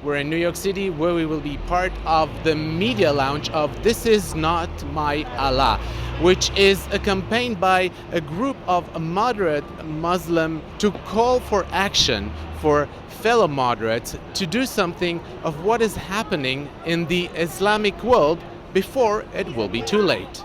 We're in New York City, where we will be part of the media launch of This Is Not My Allah, which is a campaign by a group of moderate Muslim to call for action for fellow moderates to do something of what is happening in the Islamic world before it will be too late.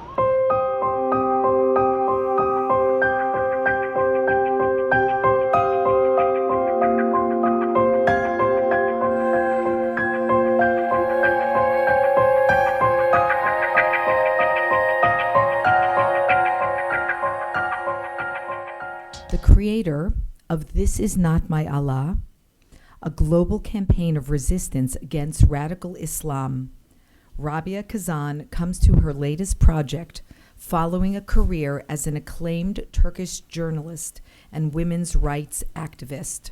The creator of This Is Not My Allah, a global campaign of resistance against radical Islam, Rabia Kazan comes to her latest project following a career as an acclaimed Turkish journalist and women's rights activist.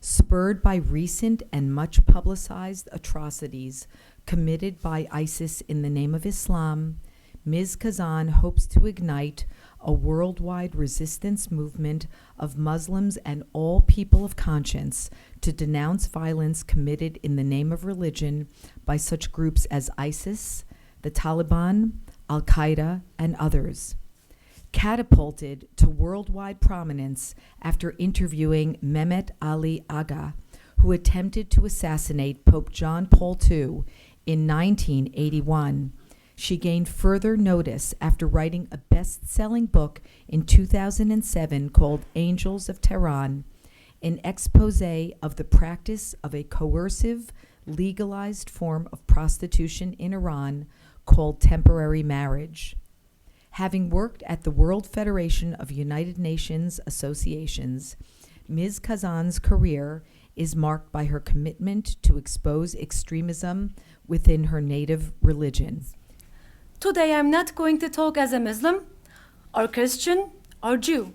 Spurred by recent and much publicized atrocities committed by ISIS in the name of Islam, Ms. Kazan hopes to ignite a worldwide resistance movement of Muslims and all people of conscience to denounce violence committed in the name of religion by such groups as ISIS, the Taliban, Al-Qaeda, and others. Catapulted to worldwide prominence after interviewing Mehmet Ali Aga, who attempted to assassinate Pope John Paul II in 1981, she gained further notice after writing a best-selling book in 2007 called Angels of Tehran, an expose of the practice of a coercive, legalized form of prostitution in Iran called temporary marriage. Having worked at the World Federation of United Nations Associations, Ms. Kazan's career is marked by her commitment to expose extremism within her native religion. Today I'm not going to talk as a Muslim or Christian or Jew.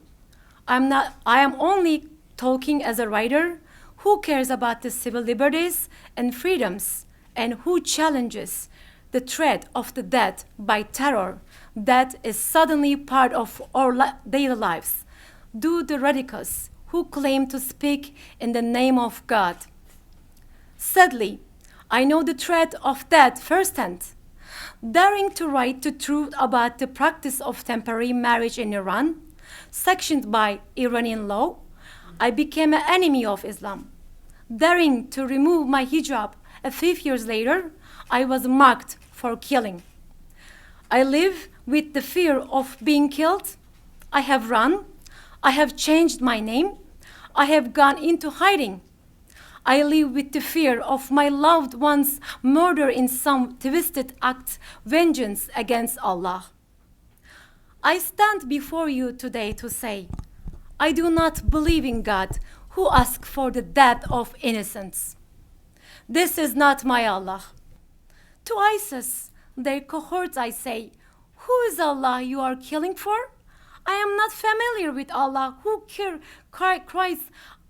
I am only talking as a writer who cares about the civil liberties and freedoms and who challenges the threat of the death by terror that is suddenly part of our daily lives due to the radicals who claim to speak in the name of God. Sadly, I know the threat of death firsthand. Daring to write the truth about the practice of temporary marriage in Iran, sanctioned by Iranian law, I became an enemy of Islam. Daring to remove my hijab a few years later, I was marked for killing. I live with the fear of being killed. I have run. I have changed my name. I have gone into hiding. I live with the fear of my loved ones' murder in some twisted act, vengeance against Allah. I stand before you today to say, I do not believe in God who asks for the death of innocents. This is not my Allah. To ISIS, their cohorts, I say, who is Allah you are killing for? I am not familiar with Allah who cries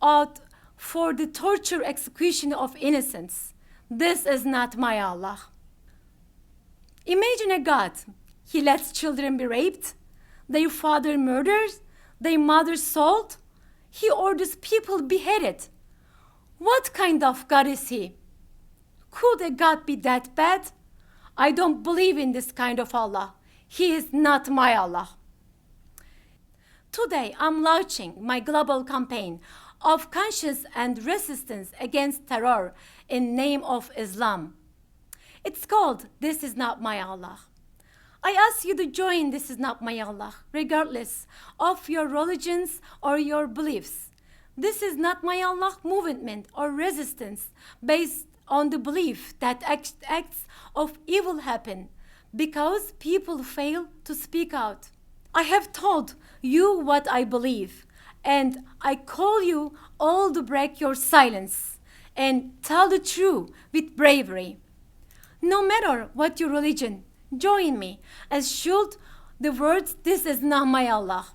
out for the torture execution of innocents. This is not my Allah. Imagine a God. He lets children be raped, their father murdered, their mother sold. He orders people beheaded. What kind of God is he? Could a God be that bad? I don't believe in this kind of Allah. He is not my Allah. Today, I'm launching my global campaign of conscience and resistance against terror in name of Islam. It's called This Is Not My Allah. I ask you to join This Is Not My Allah, regardless of your religions or your beliefs. This is not my Allah movement or resistance based on the belief that acts of evil happen because people fail to speak out. I have told you what I believe, and I call you all to break your silence and tell the truth with bravery. No matter what your religion, join me as should the words, This is not my Allah.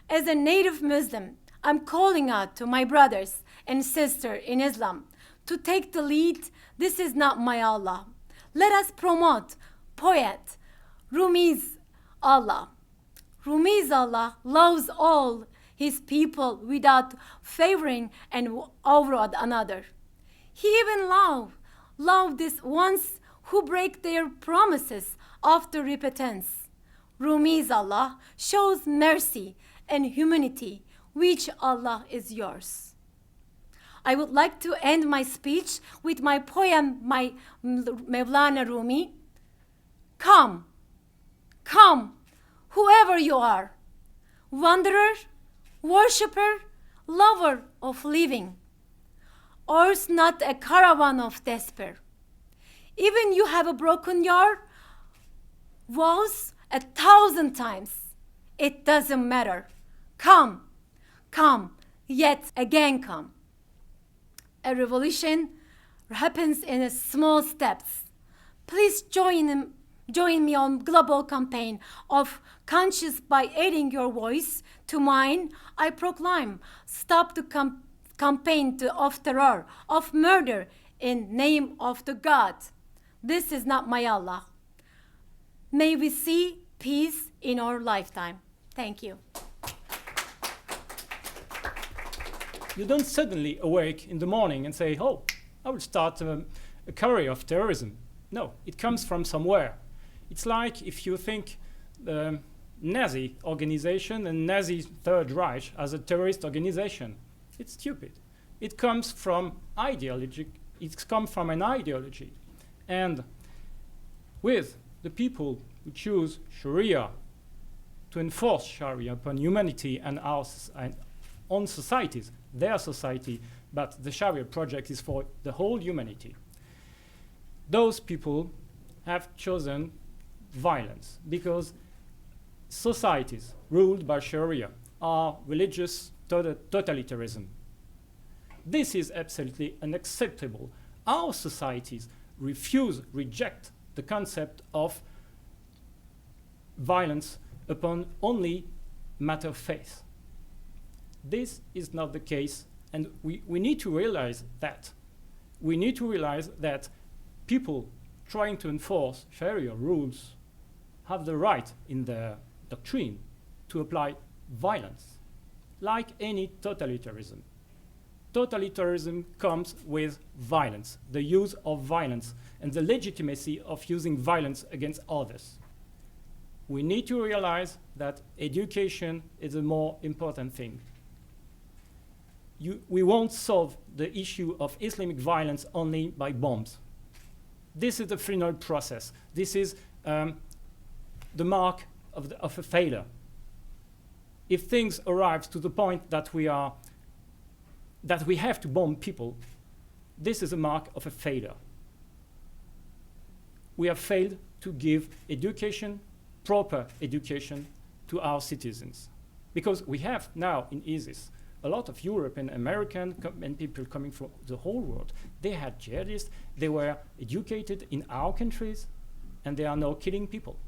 As a native Muslim, I'm calling out to my brothers and sisters in Islam to take the lead. This is not my Allah. Let us promote poet Rumi's Allah. Rumi's Allah loves all his people without favoring and over another. He even love this ones who break their promises after repentance. Rumi's Allah shows mercy and humanity, which Allah is yours. I would like to end my speech with my poem, my Mevlana Rumi. Come, come, whoever you are, wanderer, worshipper, lover of living. Ours not a caravan of despair. Even you have broken your vows 1,000 times. It doesn't matter. Come, come, yet again come. A revolution happens in small steps. Please join me on global campaign of conscience by adding your voice to mine. I proclaim, stop the campaign of terror, of murder in name of the God. This is not my Allah. May we see peace in our lifetime. Thank you. You don't suddenly awake in the morning and say, oh, I will start a career of terrorism. No, it comes from somewhere. It's like if you think the Nazi organization and Nazi Third Reich as a terrorist organization. It's stupid. It comes from ideology. It's come from an ideology. And with the people who choose Sharia to enforce Sharia upon humanity and on societies, their society, but the Sharia project is for the whole humanity. Those people have chosen violence because societies ruled by Sharia are religious totalitarianism. This is absolutely unacceptable. Our societies reject the concept of violence upon only matter of faith. This is not the case, and we need to realize that. We need to realize that people trying to enforce Sharia rules have the right in their doctrine to apply violence, like any totalitarianism. Totalitarianism comes with violence, the use of violence, and the legitimacy of using violence against others. We need to realize that education is a more important thing. We won't solve the issue of Islamic violence only by bombs. This is the final process. This is the mark of a failure. If things arrive to the point that we have to bomb people, this is a mark of a failure. We have failed to give education, proper education, to our citizens. Because we have now in ISIS a lot of European, American, and people coming from the whole world. They had jihadists, they were educated in our countries, and they are now killing people.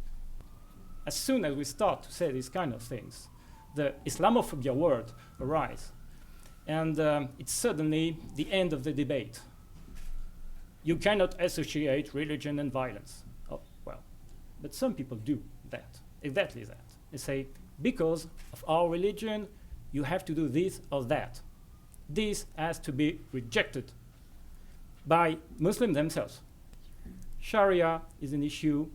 As soon as we start to say these kind of things, the Islamophobia word arises. And it's suddenly the end of the debate. You cannot associate religion and violence. Oh, well, but some people do that, exactly that. They say, because of our religion, you have to do this or that. This has to be rejected by Muslims themselves. Sharia is an issue.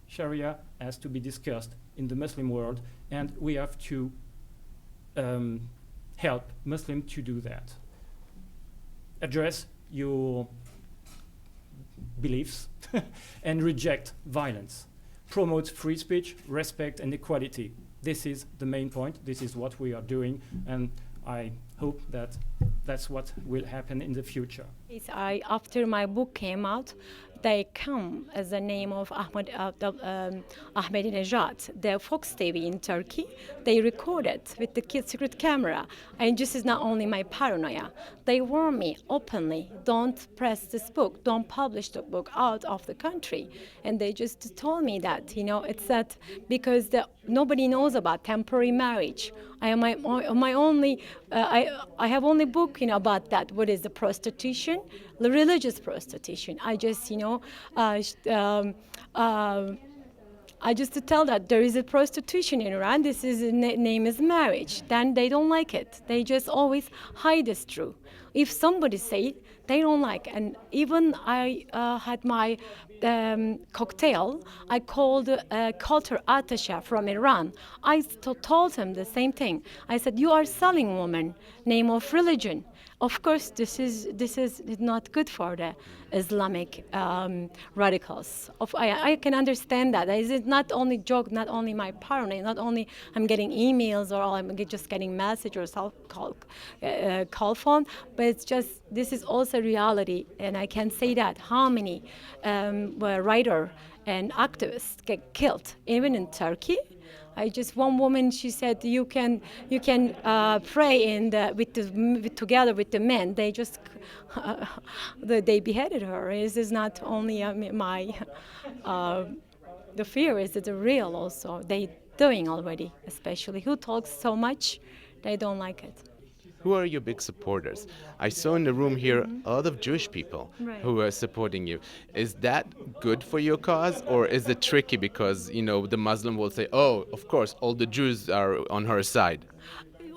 Sharia has to be discussed in the Muslim world, and we have to help Muslims to do that. Address your beliefs and reject violence. Promote free speech, respect, and equality. This is the main point. This is what we are doing, and I hope that that's what will happen in the future. After my book came out, they come as the name of Ahmadinejad, the Fox TV in Turkey. They recorded with the secret camera. And this is not only my paranoia. They warn me openly, don't press this book, don't publish the book out of the country. And they just told me that, it's that because nobody knows about temporary marriage. I am I have only book, about that. What is the prostitution? The religious prostitution. I just, I just to tell that there is a prostitution in Iran. This is name is marriage. Then they don't like it. They just always hide this truth. If somebody say They don't like. And even I had my cocktail, I called culture attaché from Iran. I told him the same thing. I said, you are selling woman, name of religion. Of course, this is not good for the Islamic radicals. I can understand that. It's not only joke, not only my paranoia, not only I'm getting emails or I'm just getting message or call phone, but it's just this is also reality, and I can say that how many writer and activists get killed, even in Turkey. One woman, she said you can pray together with the men. They just they beheaded her. This is not only my the fear is that the real also they doing already, especially who talks so much, they don't like it. Who are your big supporters? I saw in the room here a lot of Jewish people Right. who are supporting you. Is that good for your cause, or is it tricky because, the Muslim will say, oh, of course, all the Jews are on her side?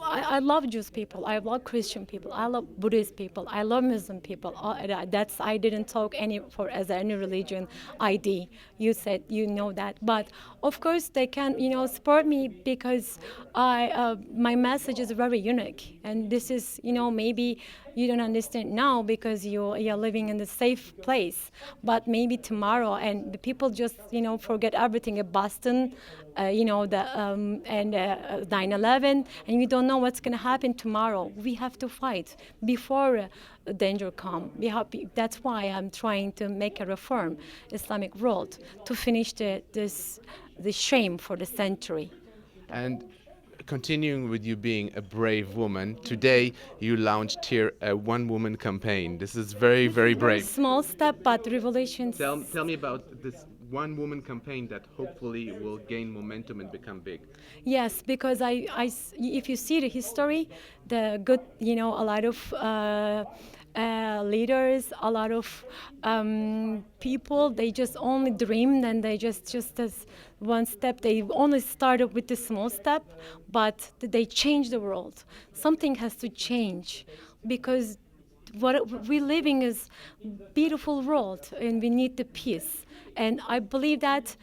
I love Jewish people. I love Christian people. I love Buddhist people. I love Muslim people. I didn't talk as any religion ID. You said you know that, but of course they can support me because my message is very unique, and this is maybe you don't understand now because you're living in a safe place, but maybe tomorrow and the people just forget everything at Boston. And 9/11, and we don't know what's going to happen tomorrow. We have to fight before danger come. That's why I'm trying to make a reform, Islamic world, to finish the shame for the century. And continuing with you being a brave woman, today you launched here a one-woman campaign. This is very, very brave. Small step, but revolutions. Tell me about this one-woman campaign that hopefully will gain momentum and become big. Yes, because if you see the history, the good, a lot of leaders, a lot of people, they just only dreamed and they just as one step, they only started with the small step, but they changed the world. Something has to change because what we're living is beautiful world and we need the peace. And I believe that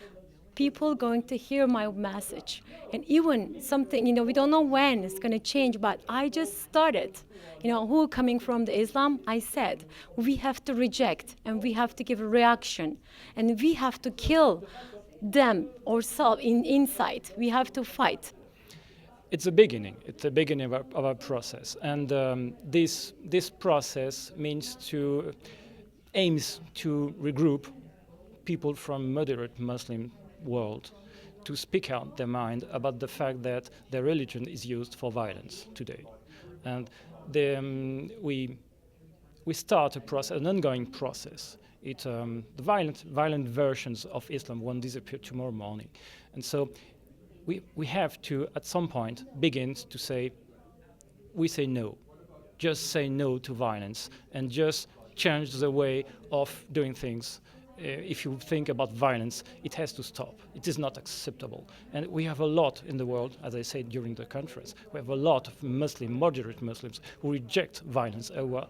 people going to hear my message. And even something, we don't know when it's going to change, but I just started. Who coming from the Islam, I said, we have to reject and we have to give a reaction. And we have to kill them ourselves inside. We have to fight. It's a beginning. It's a beginning of a process. And this process aims to regroup people from moderate Muslim world to speak out their mind about the fact that their religion is used for violence today. And we start a process, an ongoing process. The violent versions of Islam won't disappear tomorrow morning. And so we have to, at some point, begin to say, we say no. Just say no to violence and just change the way of doing things. If you think about violence, it has to stop. It is not acceptable. And we have a lot in the world, as I said, during the conference. We have a lot of moderate Muslims who reject violence and who are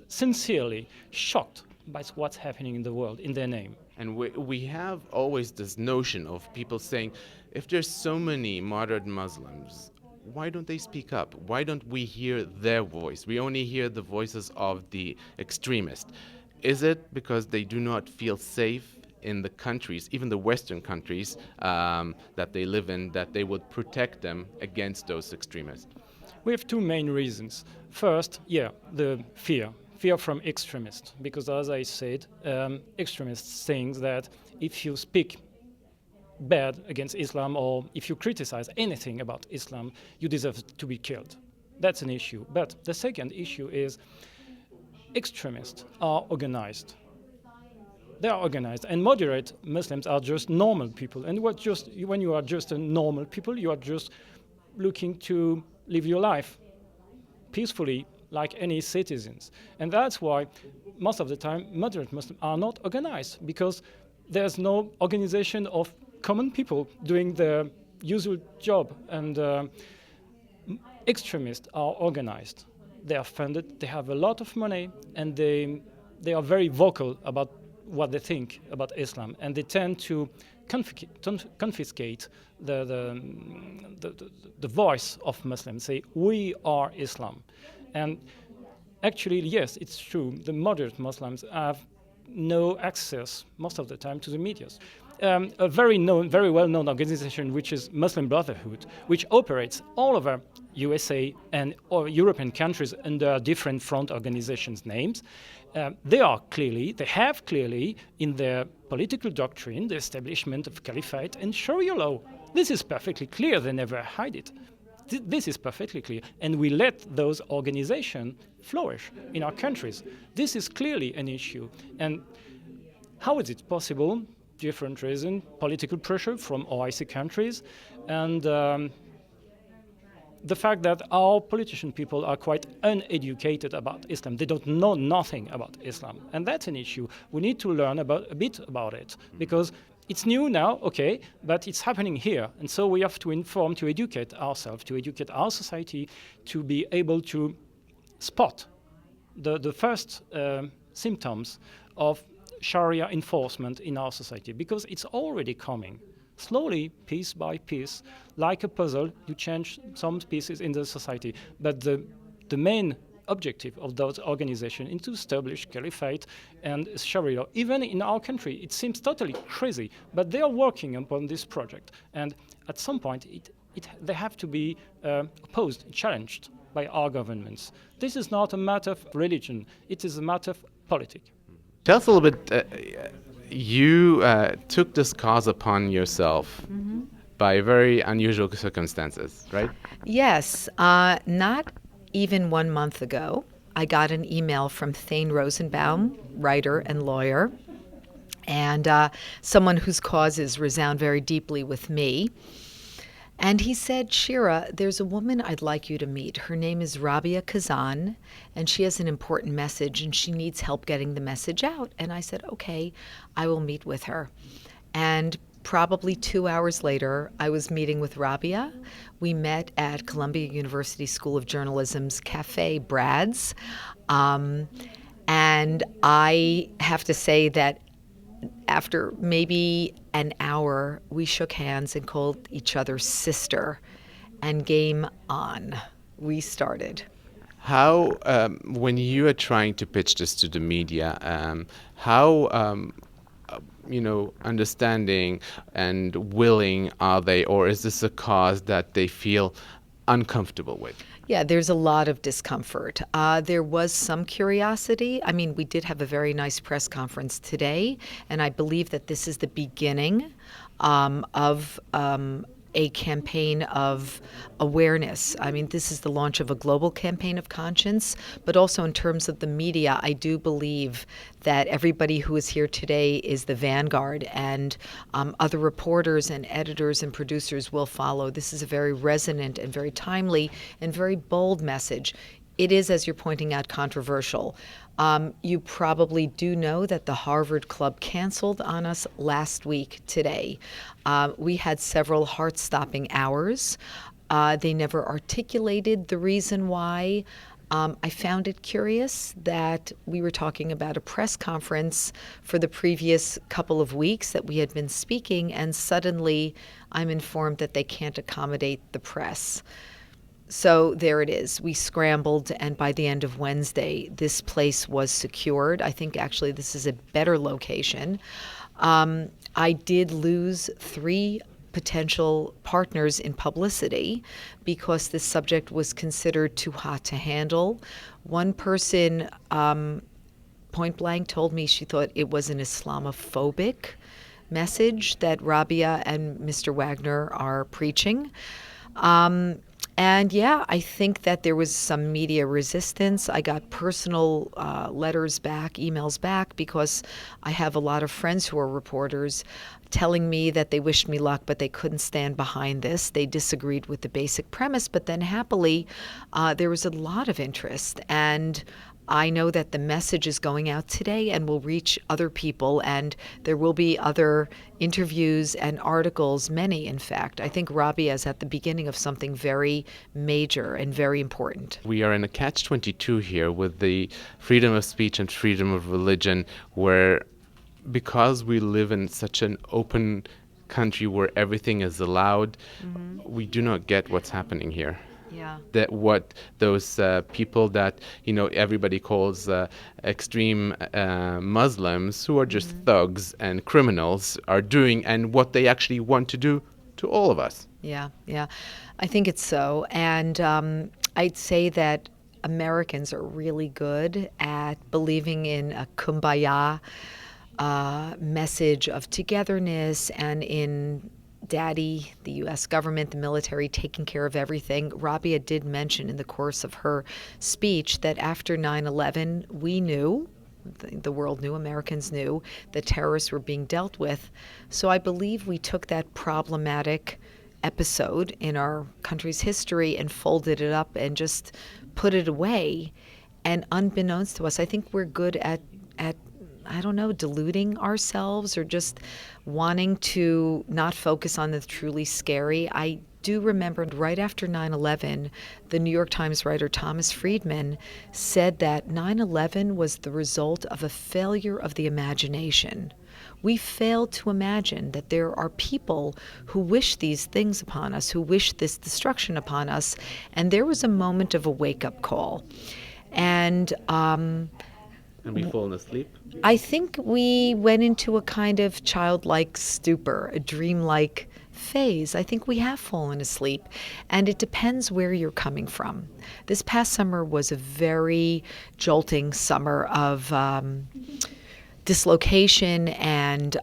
sincerely shocked by what's happening in the world in their name. And we have always this notion of people saying, if there's so many moderate Muslims, why don't they speak up? Why don't we hear their voice? We only hear the voices of the extremists. Is it because they do not feel safe in the countries, even the Western countries that they live in, that they would protect them against those extremists? We have two main reasons. First, the fear from extremists, because as I said, extremists think that if you speak bad against Islam or if you criticize anything about Islam, you deserve to be killed. That's an issue. But the second issue is extremists are organized. They are organized, and moderate Muslims are just normal people. And when you are just a normal people, you are just looking to live your life peacefully, like any citizens. And that's why most of the time moderate Muslims are not organized, because there's no organization of common people doing the usual job. And extremists are organized. they are funded, they have a lot of money, and they are very vocal about what they think about Islam, and they tend to confiscate the voice of Muslims, say, we are Islam. And actually, yes, it's true, the moderate Muslims have no access most of the time to the media. A very well-known organization, which is Muslim Brotherhood, which operates all over USA and or European countries under different front organizations' names. They have clearly in their political doctrine the establishment of caliphate and Sharia law. This is perfectly clear. They never hide it. This is perfectly clear, and we let those organizations flourish in our countries. This is clearly an issue. And how is it possible? Different reason, political pressure from OIC countries, and the fact that our politician people are quite uneducated about Islam. They don't know nothing about Islam, and that's an issue. We need to learn a bit about it, because it's new now, okay, but it's happening here, and so we have to inform, to educate ourselves, to educate our society, to be able to spot the first symptoms of Sharia enforcement in our society, because it's already coming. Slowly, piece by piece, like a puzzle, you change some pieces in the society. But the main objective of those organizations is to establish caliphate and Sharia. Even in our country, it seems totally crazy, but they are working upon this project. And at some point, they have to be opposed, challenged by our governments. This is not a matter of religion. It is a matter of politics. Tell us a little bit, you took this cause upon yourself by very unusual circumstances, right? Yes. Not even 1 month ago, I got an email from Thane Rosenbaum, writer and lawyer, and someone whose causes resound very deeply with me. And he said, Shira, there's a woman I'd like you to meet. Her name is Rabia Kazan, and she has an important message, and she needs help getting the message out. And I said, okay, I will meet with her. And probably 2 hours later, I was meeting with Rabia. We met at Columbia University School of Journalism's Cafe Brad's. And I have to say that after maybe an hour, we shook hands and called each other sister, and game on. We started. How, when you are trying to pitch this to the media, how, understanding and willing are they, or is this a cause that they feel uncomfortable with? Yeah, there's a lot of discomfort. There was some curiosity. I mean, we did have a very nice press conference today, and I believe that this is the beginning of a campaign of awareness. I mean, this is the launch of a global campaign of conscience, but also in terms of the media, I do believe that everybody who is here today is the vanguard, and other reporters and editors and producers will follow. This is a very resonant and very timely and very bold message. It is, as you're pointing out, controversial. You probably do know that the Harvard Club canceled on us last week today. We had several heart-stopping hours. They never articulated the reason why. I found it curious that we were talking about a press conference for the previous couple of weeks that we had been speaking, and suddenly I'm informed that they can't accommodate the press. So there it is. We scrambled, and by the end of Wednesday, this place was secured. I think actually this is a better location. I did lose 3 potential partners in publicity because this subject was considered too hot to handle. One person point blank told me she thought it was an Islamophobic message that Rabia and Mr. Wagner are preaching. And yeah, I think that there was some media resistance. I got personal letters back, emails back, because I have a lot of friends who are reporters telling me that they wished me luck, but they couldn't stand behind this. They disagreed with the basic premise, but then happily, there was a lot of interest. And I know that the message is going out today and will reach other people, and there will be other interviews and articles, many in fact. I think Rabia is at the beginning of something very major and very important. We are in a catch-22 here with the freedom of speech and freedom of religion, where because we live in such an open country where everything is allowed, we do not get what's happening here. Yeah. That what those people that everybody calls extreme Muslims, who are just thugs and criminals, are doing, and what they actually want to do to all of us. Yeah, yeah, I think it's so. And I'd say that Americans are really good at believing in a kumbaya message of togetherness, and in Daddy, the U.S. government, the military taking care of everything. Rabia did mention in the course of her speech that after 9/11, we knew, the world knew, Americans knew, that terrorists were being dealt with. So I believe we took that problematic episode in our country's history and folded it up and just put it away. And unbeknownst to us, I think we're good at I don't know, deluding ourselves or just wanting to not focus on the truly scary. I do remember right after 9/11, the New York Times writer Thomas Friedman said that 9/11 was the result of a failure of the imagination. We failed to imagine that there are people who wish these things upon us, who wish this destruction upon us, and there was a moment of a wake-up call. And we've fallen asleep? I think we went into a kind of childlike stupor, a dreamlike phase. I think we have fallen asleep, and it depends where you're coming from. This past summer was a very jolting summer of dislocation and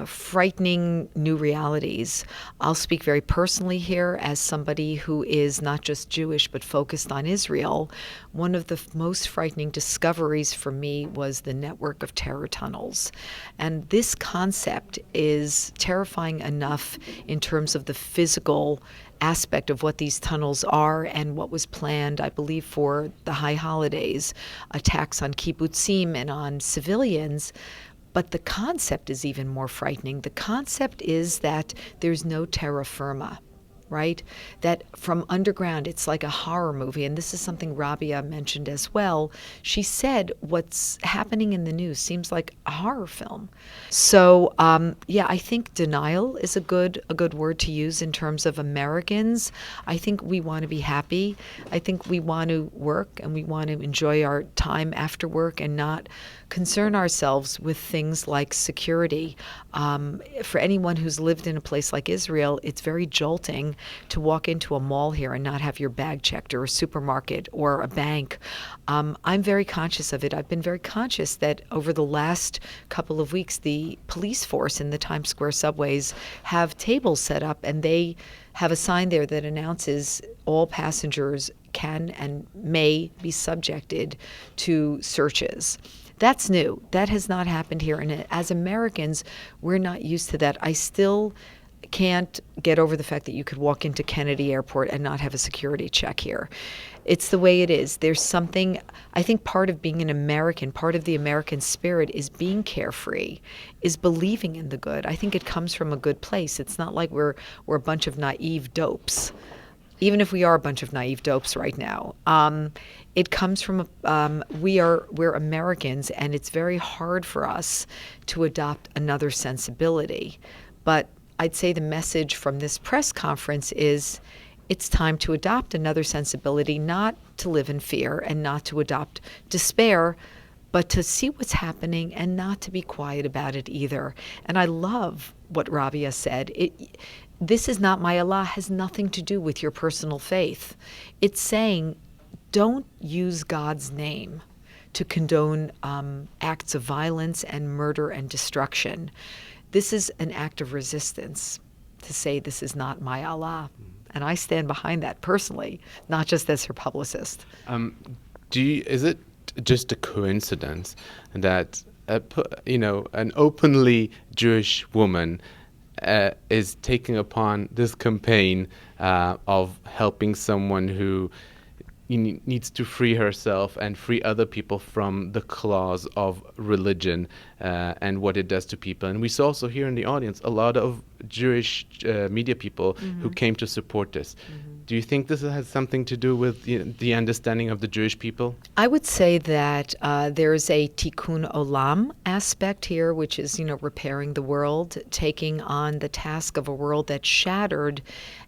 frightening new realities. I'll speak very personally here as somebody who is not just Jewish but focused on Israel. One of the most frightening discoveries for me was the network of terror tunnels. And this concept is terrifying enough in terms of the physical aspect of what these tunnels are and what was planned, I believe, for the high holidays, attacks on kibbutzim and on civilians. But the concept is even more frightening. The concept is that there's no terra firma, right? That from underground, it's like a horror movie. And this is something Rabia mentioned as well. She said what's happening in the news seems like a horror film. So, I think denial is a good word to use in terms of Americans. I think we want to be happy. I think we want to work and we want to enjoy our time after work and not concern ourselves with things like security. For anyone who's lived in a place like Israel, it's very jolting to walk into a mall here and not have your bag checked, or a supermarket or a bank. I'm very conscious of it. I've been very conscious that over the last couple of weeks, the police force in the Times Square subways have tables set up, and they have a sign there that announces all passengers can and may be subjected to searches. That's new. That has not happened here. And as Americans, we're not used to that. I still can't get over the fact that you could walk into Kennedy Airport and not have a security check here. It's the way it is. There's something, I think part of being an American, part of the American spirit is being carefree, is believing in the good. I think it comes from a good place. It's not like we're a bunch of naive dopes. Even if we are a bunch of naive dopes right now, it comes from we're Americans, and it's very hard for us to adopt another sensibility. But I'd say the message from this press conference is it's time to adopt another sensibility, not to live in fear and not to adopt despair, but to see what's happening and not to be quiet about it either. And I love what Rabia said. This is not my Allah has nothing to do with your personal faith. It's saying don't use God's name to condone acts of violence and murder and destruction. This is an act of resistance to say this is not my Allah. And I stand behind that personally, not just as her publicist. Is it just a coincidence that an openly Jewish woman is taking upon this campaign of helping someone who needs to free herself and free other people from the claws of religion and what it does to people. And we saw also here in the audience a lot of Jewish media people who came to support this. Do you think this has something to do with the understanding of the Jewish people? I would say that there's a tikkun olam aspect here, which is, repairing the world, taking on the task of a world that's shattered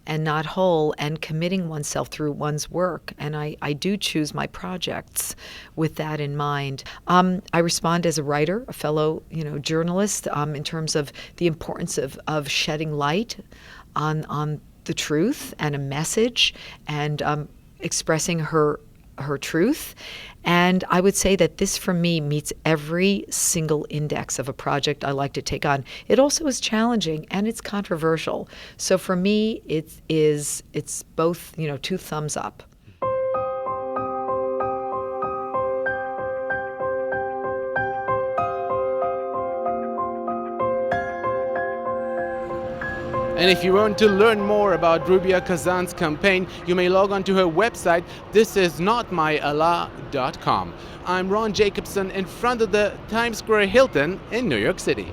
and not whole, and committing oneself through one's work. And I do choose my projects with that in mind. I respond as a writer, a fellow, journalist, in terms of the importance of shedding light on the truth and a message, and expressing her truth. And I would say that this, for me, meets every single index of a project I like to take on. It also is challenging and it's controversial. So for me, it's both, 2 thumbs up. And if you want to learn more about Rabia Kazan's campaign, you may log on to her website, thisisnotmyallah.com. I'm Ron Jacobson in front of the Times Square Hilton in New York City.